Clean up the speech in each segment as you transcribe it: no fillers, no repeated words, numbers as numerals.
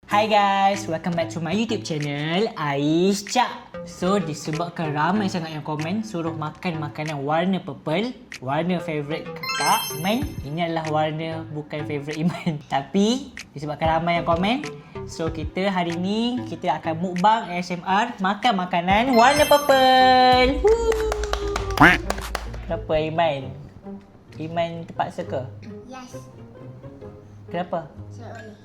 Hi guys, welcome back to my YouTube channel Ais Cak. So disebabkan ramai sangat yang komen suruh makan makanan warna purple, warna favourite kakak Iman. Ini adalah warna bukan favourite Iman. Tapi disebabkan ramai yang komen, so kita hari ni kita akan mukbang ASMR makan makanan warna purple. Woo! Kenapa Iman? Iman terpaksa ke? Yes. Kenapa? Sorry.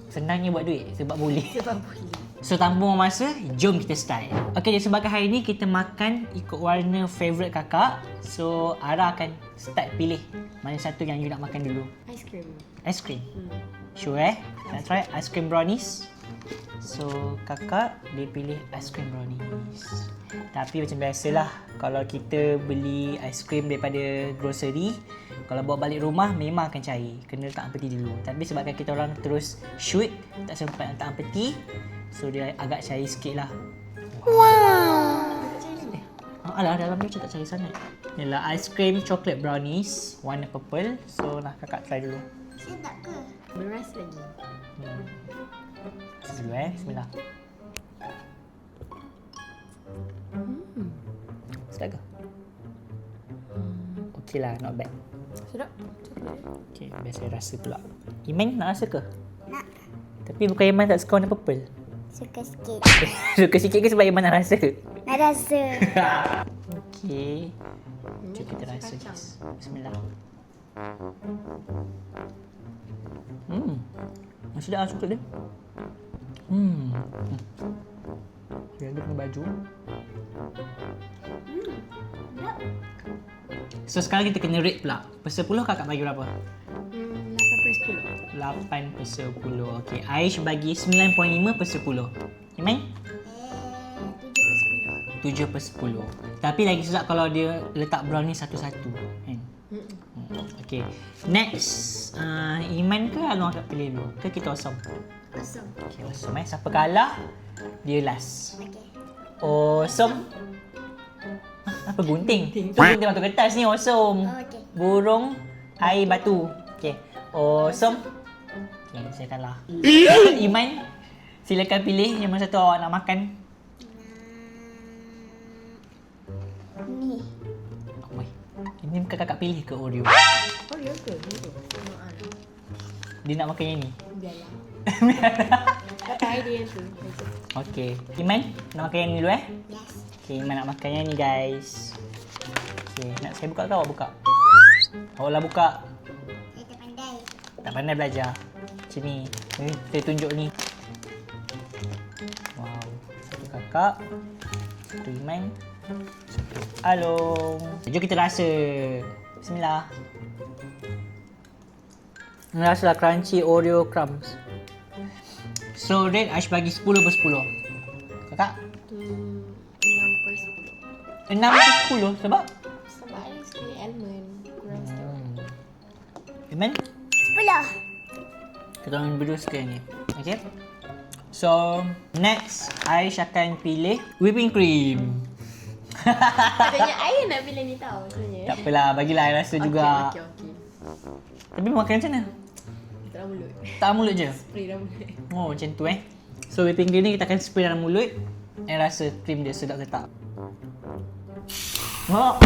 Senangnya buat duit sebab boleh. Sebab boleh. So tanpa buang masa, jom kita start. Okay, disebabkan hari ni kita makan ikut warna favourite kakak. So Ara akan start pilih mana satu yang you nak makan dulu. Ice cream. Ice cream. Sure nak try ice cream brownies. So kakak dia pilih ice cream brownies. Tapi macam biasalah, kalau kita beli ice cream daripada grocery, kalau bawa balik rumah memang akan cair. Kena letak ampeti dulu. Tapi sebabkan kita orang terus shoot, tak sempat letak ampeti, so dia agak cair sikit lah. Wow. Alah, dalam dia macam tak cair sangat. Inilah ice cream chocolate brownies warna purple. So nak kakak try dulu. Sedap ke? Beras lagi. Dulu bismillah. Sedap ke? Okey lah, not bad. Sedap. Okey, biasa rasa pula. Iman nak rasa ke? Nak. Tapi bukan Iman tak suka warna purple. Suka sikit. Suka sikit ke sebab Iman nak rasa? Nak rasa. Okey. Jom kita rasa guys. Bismillah. Masih dah coklat dia. Dia ada punya baju. So sekarang kita kena rate pula. Per 10 kakak bagi berapa? 8/10. 8 per 10. Okey, Aish bagi 9.5 per 10. Iman? 7 per 10. Tapi lagi sedap kalau dia letak brownie satu-satu. Kan? Okey. Next, Iman ke Alung akan pilih dulu? Ke kita osom? Kosong. Okey, osom Siapa kalah, dia last. Okey. Osom. Apa gunting? Tu gunting batu kertas ni, osom. Okey. Burung, air, batu. Okey. Osom. Okey, saya kalah. Iman, silakan pilih yang mana satu awak nak makan. Ni. Oi, ini bukan kakak pilih ke Oreo? Oreo ke? Maaf. Dia nak makan yang ni. Biarlah. Kakak idea tu. Okey. Iman, nak makan yang ni dulu Yes. Okey, Iman nak makan yang ni guys. Okey, nak saya buka ke awak buka? Awak lah buka. Saya tak pandai. Tak pandai belajar. Macam ni. Saya tunjuk ni. Wow. Satu kakak. Satu Iman. Satu Alung. Jom kita rasa. Bismillah. Rasalah crunchy Oreo crumbs. So rate Aish bagi 10 per 10. Kakak? 6/10. 6 per 10 sebab? Sebab ada sikit almond. Kurang sikit. Iman? 10. Kita orang berdua suka yang ni. Okay? So, next Aish akan pilih whipping cream. Katanya I nak pilih ni tau sebenarnya. Tak apalah, bagilah Aish rasa juga. Okey. Tapi makan macam mana? Dalam mulut. Tak mulut je? Spray dalam mulut. Oh, macam tu So, whipping cream ni kita akan spray dalam mulut dan rasa cream dia sedap ke tak. Oh.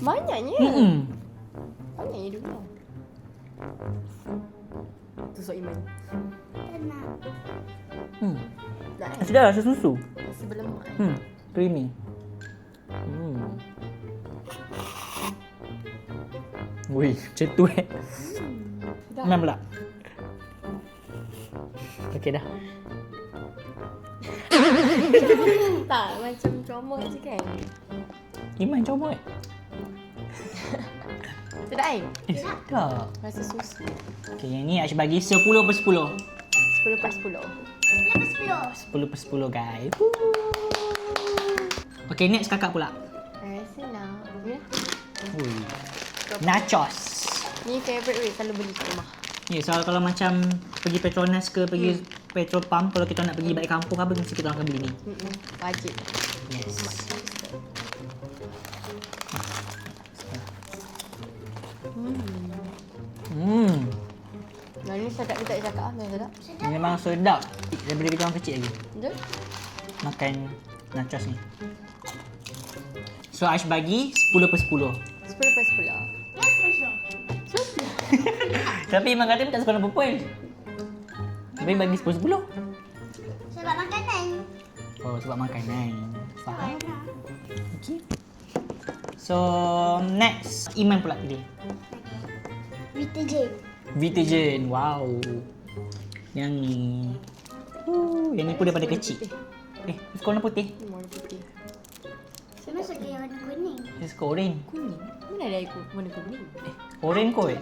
Banyaknya. Mm-mm. Banyaknya dulu tau. Tusuk Iman. Tak eh? Sudah rasa susu. Rasa berlemak. Creamy. Wih, macam tu Memang pula. Okey dah. Tak, macam comot je kan. Iman comot. Sedap eh? Sedap. Rasa susu. Okey, yang ni Aish bagi 10 per 10. 10/10. 10 per 10 guys. Okey, next kakak pula. Rasa nak. Ya? Ui. Nachos. Ni favourite weh, selalu beli kat rumah. Ya, soal kalau macam pergi Petronas ke pergi petrol pump, kalau kita nak pergi balik kampung apa mesti kita akan beli ni. Wajib. Yes. Ni sedap kita cakap. Memang sedap. Memang sedap. Daripada kita orang kecil lagi. Betul? Makan nachos ni. So Aish bagi 10 per 10. 10 per 10. Tapi Imam kata tak suka warna purple. Tapi bagi 10 per 10. Sebab makanan. Oh, sebab makanan. Faham? Okay. So next Iman pula pilih. Vitagen. Vitagen. Wow. Yang ni. Yang ni pun daripada kecil. Suka warna putih. Ni warna putih. Semua suka yang warna kuning. Dia suka oren. Kuning? Mana ada aku warna kuning? Oren kot.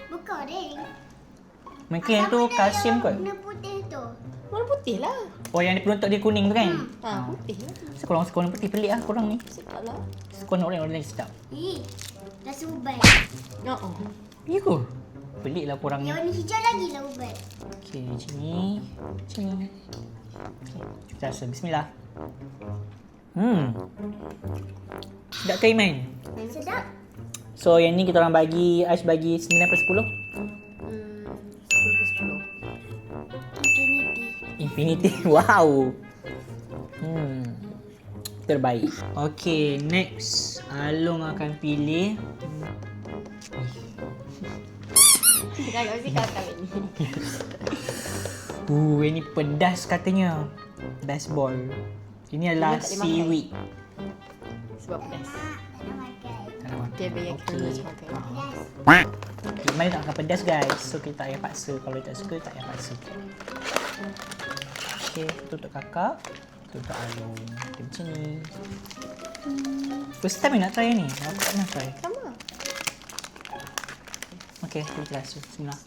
Bukan oren. Mungkin yang tu kalsium kot. Warna putih tu. Warna putih lah. Oh, yang dia penontok dia kuning tu kan? Putih lah. So, korang suka warna putih. Pelik lah korang ni. Sedap lah. Suka warna oren lagi sedap. Rasa ubat. Ya ke? Pelik lah korang ni. Yang warna hijau lagi lah ubat. Okey, macam ni. Macam ni. Okay, kita rasa. Bismillah. Sedap ke Iman? Sedap. So, yang ni kita orang bagi, Aish bagi 9 per 10. 10 per 10. Infinity. Wow. Terbaik. Okay, next. Along akan pilih. Dah mesti kakak ni. Ini pedas katanya. Best ball. Ini adalah Ini tak boleh seaweed. Sebab pedas. Tak nak makan. Tak nak makan. Dia biar kita Okey. macam makan. Iman tak makan pedas guys. So kita tak payah paksa. Kalau dia tak suka, tak payah paksa. Okay, itu untuk kakak. Itu untuk Alung. Dia macam ni. First time nak try ni. Aku tak pernah try. Sama. Okay, kita rasa. Bismillah.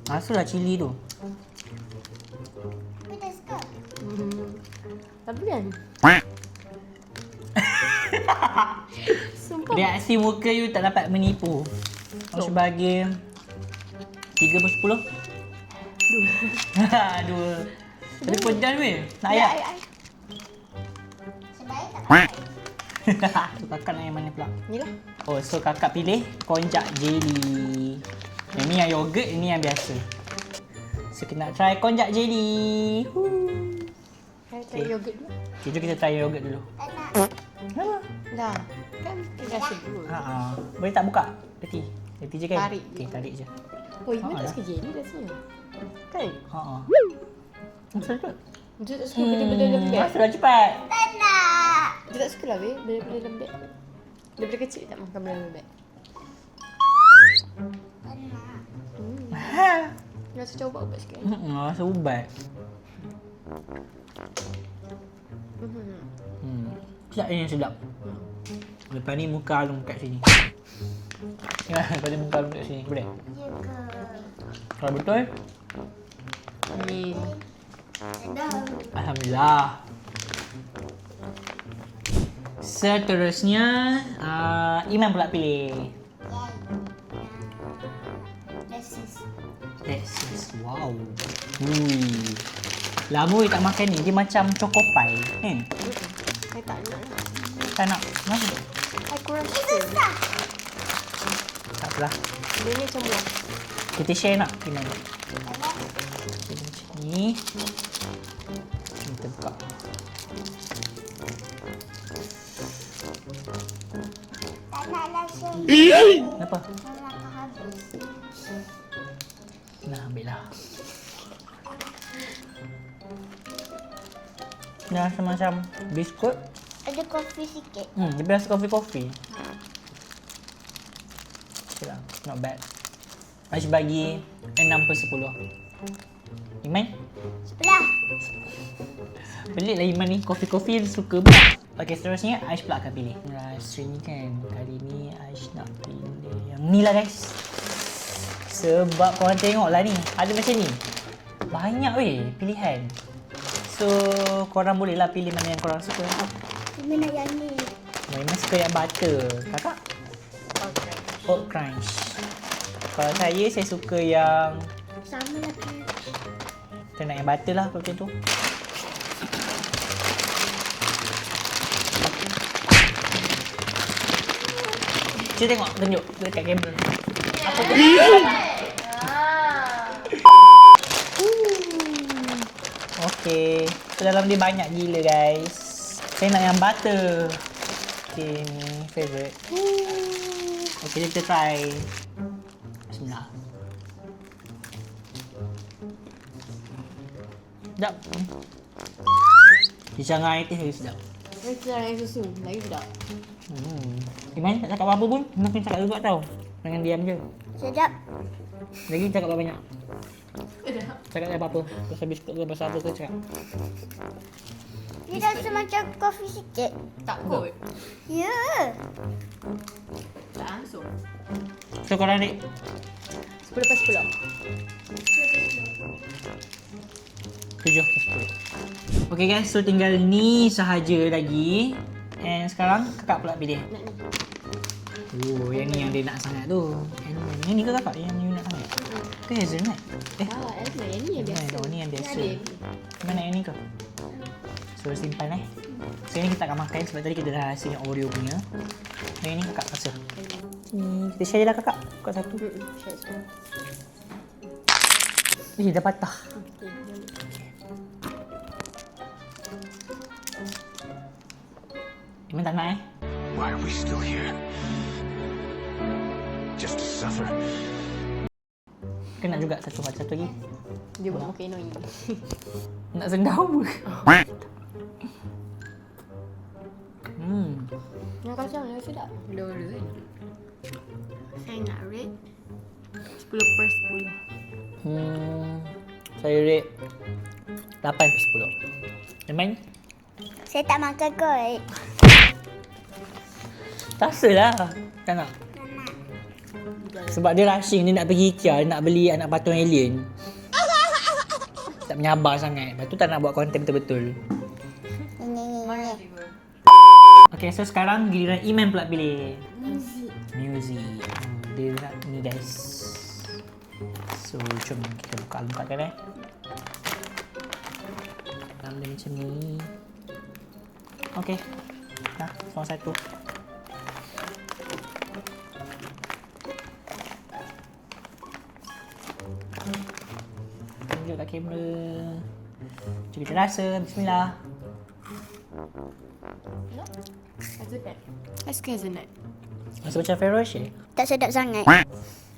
Rasa lah cili tu. Pedas ke? Tapi kan? Sumpah. Reaksi muka you tak dapat menipu. Aku sebagai 3 per 10. 2. Tapi pedas weh. Nak ayak? Sebaik tak pakai. So kakak nak yang mana pula? Ni lah. Oh, so kakak pilih konjac jelly. Yang ni yang yogurt, ini yang biasa. So kita nak try konjac jelly. Saya try yogurt dulu. Okay, jom kita try yogurt dulu. Tak nak. Kenapa? Dah. Kan kita rasa dulu. Boleh tak buka? Leti. Leti je kan? Tarik je. Okay, tarik je. Oh, ini tak suka jelly rasanya. Kan? Masuk tu. Dia tak suka benda-benda lembek. Masuk dah cepat. Tak nak. Dia tak suka lah weh, benda-benda lembek. Daripada kecil dia tak makan benda lembek. Tak nak. Rasa coba ubat sikit. Rasa ubat. Sedap ni, sedap. Lepas ni muka Alung kat sini. Ya, lepas ni muka Alung kat sini. Boleh? Ya ke? Kalau betul, Amin. Sedap. Alhamdulillah. Seterusnya, Iman pula pilih. This is wow. Lama tak makan ni, dia macam choco pie kan? Saya tak nak lah. Tak nak. Kenapa? Saya kurang suka. Tak apalah. Dia ni macam buah. Kita share nak Iman. Okay, macam ni. Kita buka. Tak nak langsung. Kenapa? Tak nak habis. Nah, ambil lah. Dia rasa macam biskut. Ada kopi sikit. Dia biasa kopi-kopi. Okay lah, not bad. Aish bagi 6 per 10. Iman? Sebelah. Pelik lah Iman ni, kopi-kopi dia suka banget. Okay, seterusnya Aish pula akan pilih. Rasa ni kan, kali ni Aish nak pilih yang ni lah guys. Sebab korang tengok lah ni, ada macam ni. Banyak weh pilihan. So, korang boleh lah pilih mana yang korang suka. Cuma nak yang ni. Iman suka yang butter. Kakak? Oat crunch. Kalau saya suka yang... Sama lah kan. Kita nak yang butter lah kalau macam tu. Cuba tengok, tunjuk dekat kamera. Okay. So dalam dia banyak gila guys. Saya nak yang butter. Okay, ni favourite. Okay, jom kita try. Bismillah. Sedap. Pisang air teh lagi sedap. Macam air susu. Lagi sedap. Iman tak cakap apa-apa pun. Mungkin cakap juga tau. Jangan diam je. Sedap. Lagi cakap banyak. Cakap apa-apa. Pasal biskut ke pasal apa ke cakap. Dia rasa macam kopi sikit. Tak kot. Ya. Tak langsung. So korang adik. 10 lepas 10. 7 ke 10. Okay guys, so tinggal ni sahaja lagi. And sekarang kakak pula pilih. Nak ni. Oh, yang ni yang dia nak sangat tu. Yang ni ke kakak yang you nak sangat? Ke hazelnut? Elma yang ni yang biasa. Oh, ni yang biasa. Ada. Mana yang ni ke? So simpan So ni kita akan makan sebab tadi kita dah rasa yang Oreo punya. Yang ni kakak rasa. Kita share je lah kakak. Kakak satu. Dah patah. Memang tak nak Why are we still here? Just to suffer? Kena juga satu lagi. Dia buat volcano ni. Nak sendau. Yang kacang lagi sedap. Dulu kan. Saya nak rate 10 per 10. Saya rate 8 per 10. Memang Saya tak makan kot. tak rasalah. Tak nak. Sebab dia rushing, dia nak pergi IKEA, dia nak beli anak patung alien. Tak menyabar sangat. Lepas tu tak nak buat konten betul-betul. Mana flavor? Okay, so sekarang giliran Iman pula pilih. Muzik. Music. Dia nak ni guys. So, jom kita buka-bukakan Dalam dia macam ni. Okay. Nah, salah satu. Tunjuk kat kamera. Jom kita rasa. Bismillah. Hazelnut. I suka hazelnut. Rasa macam Ferrero Rocher. Tak sedap sangat.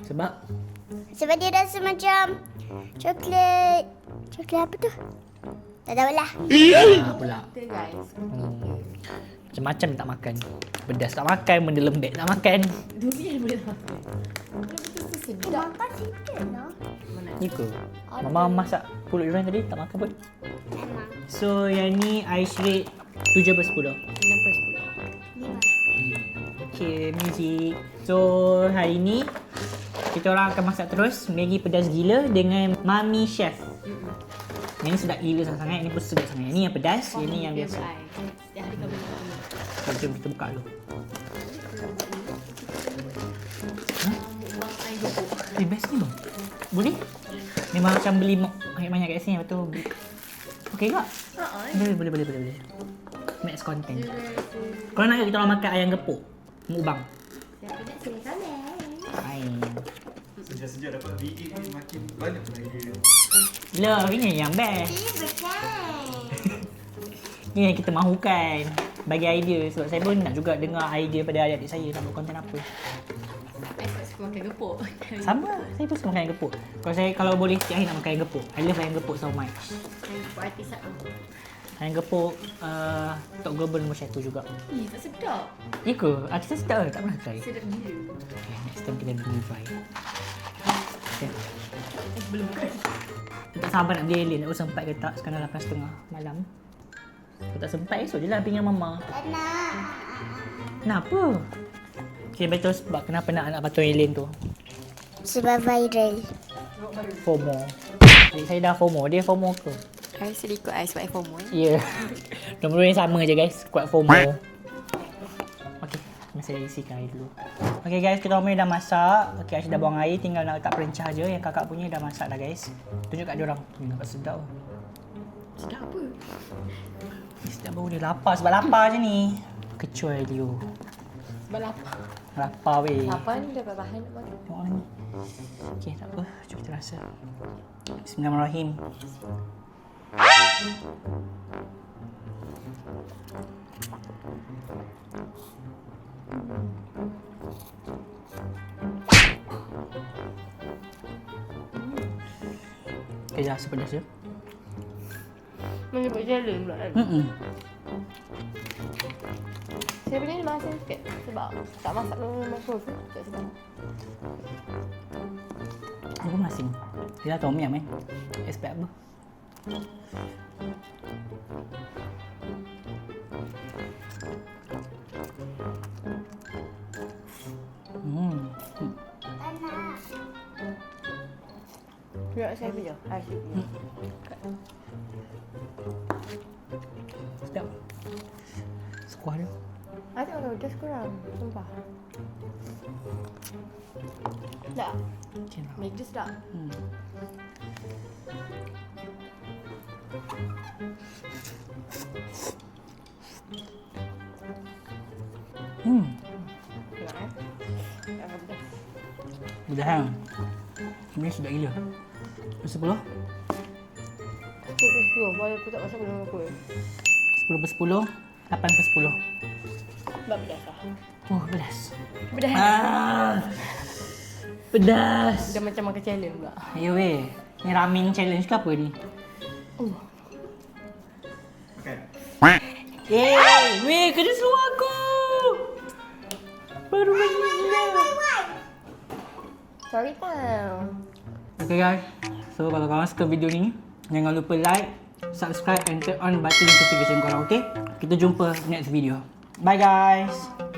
Sebab Sebab dia rasa macam coklat. Coklat apa tu? Tak tahulah. pula. Kita guys. Macam-macam tak makan. Pedas tak makan, benda lembek tak makan. Durian boleh makan. Kalau betul-betul sedap. Makan sikit lah. Mana? Ni ke? Mama masak pulut durian tadi tak makan pun. Memang. So yang ni ice rate 7 per 10. 6 per 10. Okay, music. So hari ni kita orang akan masak terus Maggi pedas gila dengan Mami Chef. Yang ni sedap gila sangat. Yang ni pun sedap sangat. Yang ni yang pedas, yang ni yang biasa. Setiap hari kau boleh makan. Okay, jom kita buka dulu. Mukbang air gepuk. Best ni bang. Boleh? Memang macam beli banyak-banyak kat sini. Lepas tu beli. Okay tak? Boleh. Next content. Kalau nak kita orang makan ayam gepuk. Mukbang. Siapa nak sini komen? Hai. Sejak-sejak dapat VA ni makin banyak idea. Lah, ini yang best. Ni yang kita mahukan. Bagi idea. Sebab saya pun nak juga dengar idea pada adik-adik saya nak buat konten apa. Saya suka makan gepuk. Sama. Saya pun suka makan ayam gepuk. Kalau boleh setiap hari nak makan ayam gepuk. I love ayam gepuk so much. Gepuk artis tak? Ayam gepuk Tok Global nombor 1 juga. Tak sedap. Ya ke? Artis sedap ke? Tak pernah try. Sedap gila. Okay, next time kita pergi try. Okay. Belum bukan. Tak sabar nak beli alien. Tak sempat ke tak? Sekarang 8.30 malam. Kalau tak sempat esok je lah pergi dengan mama. Tak nak. Kenapa? Okay, betul sebab kenapa nak anak patung alien tu. Sebab viral. FOMO. Adik saya dah FOMO. Dia FOMO ke? Saya sedih ikut I sebab I FOMO. Ya. Yeah. Nombor yang sama je guys. Kuat FOMO. Okay. Masih isikan air dulu. Okay guys, kita orang dah masak. Okay, Aisyah dah buang air. Tinggal nak letak perencah je. Yang kakak punya dah masak dah guys. Tunjuk kat diorang. Nampak sedap. Sedap apa? Sedap baru dia lapar. Sebab lapar je ni. Kecoh Leo. Sebab lapar. Lapar weh. Apa ni dapat bahan nak makan? Tengok ni. Okey, tak apa. Cuba kita rasa. Bismillahirrahmanirrahim. Okay, dah rasa pedas je. Menyebut challenge pula kan? Saya beli ni masin sikit sebab tak masak dulu macam tu. Tak sedap. Dia pun masing. Dia dah tom yum eh. Expect apa? Biar saya beli je. Asyik. Sedap. Sekuah dia. Asyik makan pedas kurang. Sumpah. Tak. Okay lah. Make this tak. Tengok eh. Jangan pedas. Pedas kan? Ini sedap gila. 10? 10 boleh pun tak masak belum aku. 10 per 10? 8 per 10? Sebab pedas lah. Oh, pedas. Pedas. Pedas. Dah macam makan challenge pula. Ya weh. Ni ramen challenge ke apa ni? Okay. Weh, kena suruh aku. Baru lagi gila. Sorry tau. Okay guys. So kalau korang suka video ni, jangan lupa like, subscribe and turn on button notification korang, okay? Kita jumpa next video. Bye guys.